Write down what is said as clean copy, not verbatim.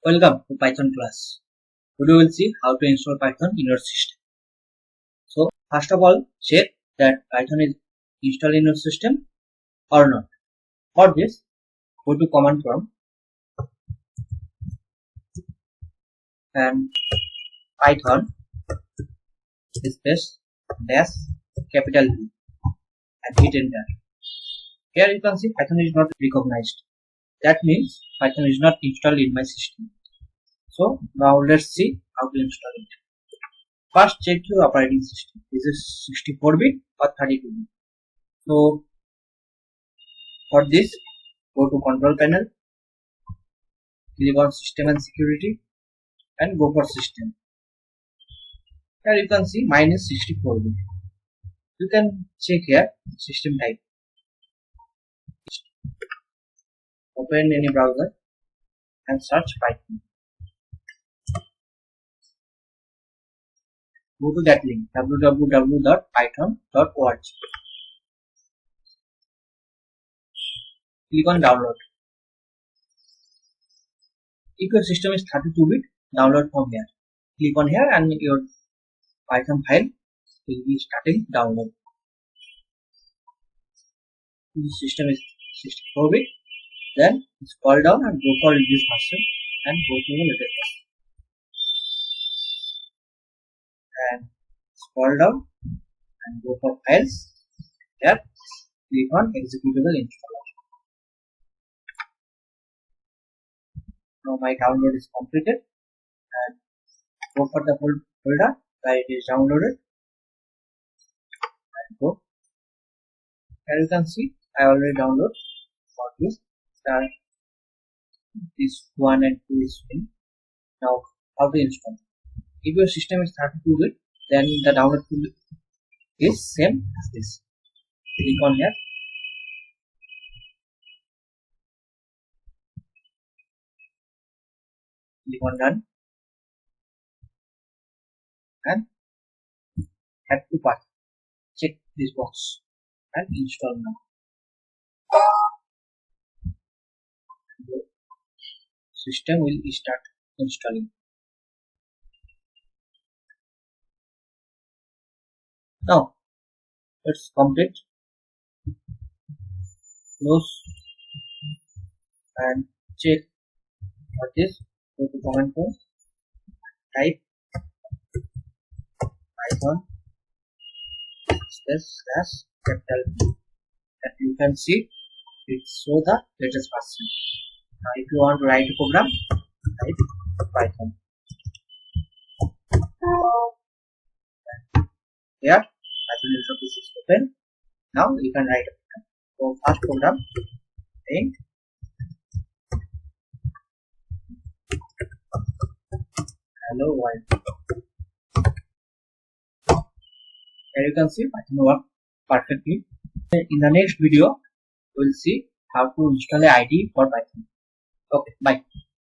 Welcome to Python class. Today we will see how to install Python in your system. So first of all, check that Python is installed in your system or not. For this, go to command prompt and Python space dash capital V and hit enter. Here you can see Python is not recognized. That means Python is not installed in my system. So now let's see how to install it. First check your operating system. Is it 64-bit or 32-bit? So for this, go to control panel, click on system and security and go for system. Here you can see mine is 64-bit. You can check here system type. Open any browser and search Python. Go to that link www.python.org. Click on download. If your system is 32-bit, download from here. Click on here and your Python file will be starting download. If the system is 64-bit, then scroll down and go for this version and go to the latest version. And scroll down and go for files. Here, click on executable installer. Now my download is completed and go for the folder where it is downloaded and go. Here you can see I already downloaded for this. This 1 and 2 is in. Now how to install? If your system is 32-bit, then the download tool is same as this. Click on here. Click on done and add to path. Check this box and install now. The system will start installing. Now let's complete. Close and check what is. Go to command prompt, type Python slash capital V, and you can see it show the latest version. Now if you want to write a program, type Python. Here Python interface is open. Now you can write a program. So first program, int hello world. Here you can see Python work perfectly. In the next video, we will see how to install a IDE for Python. Okay, bye.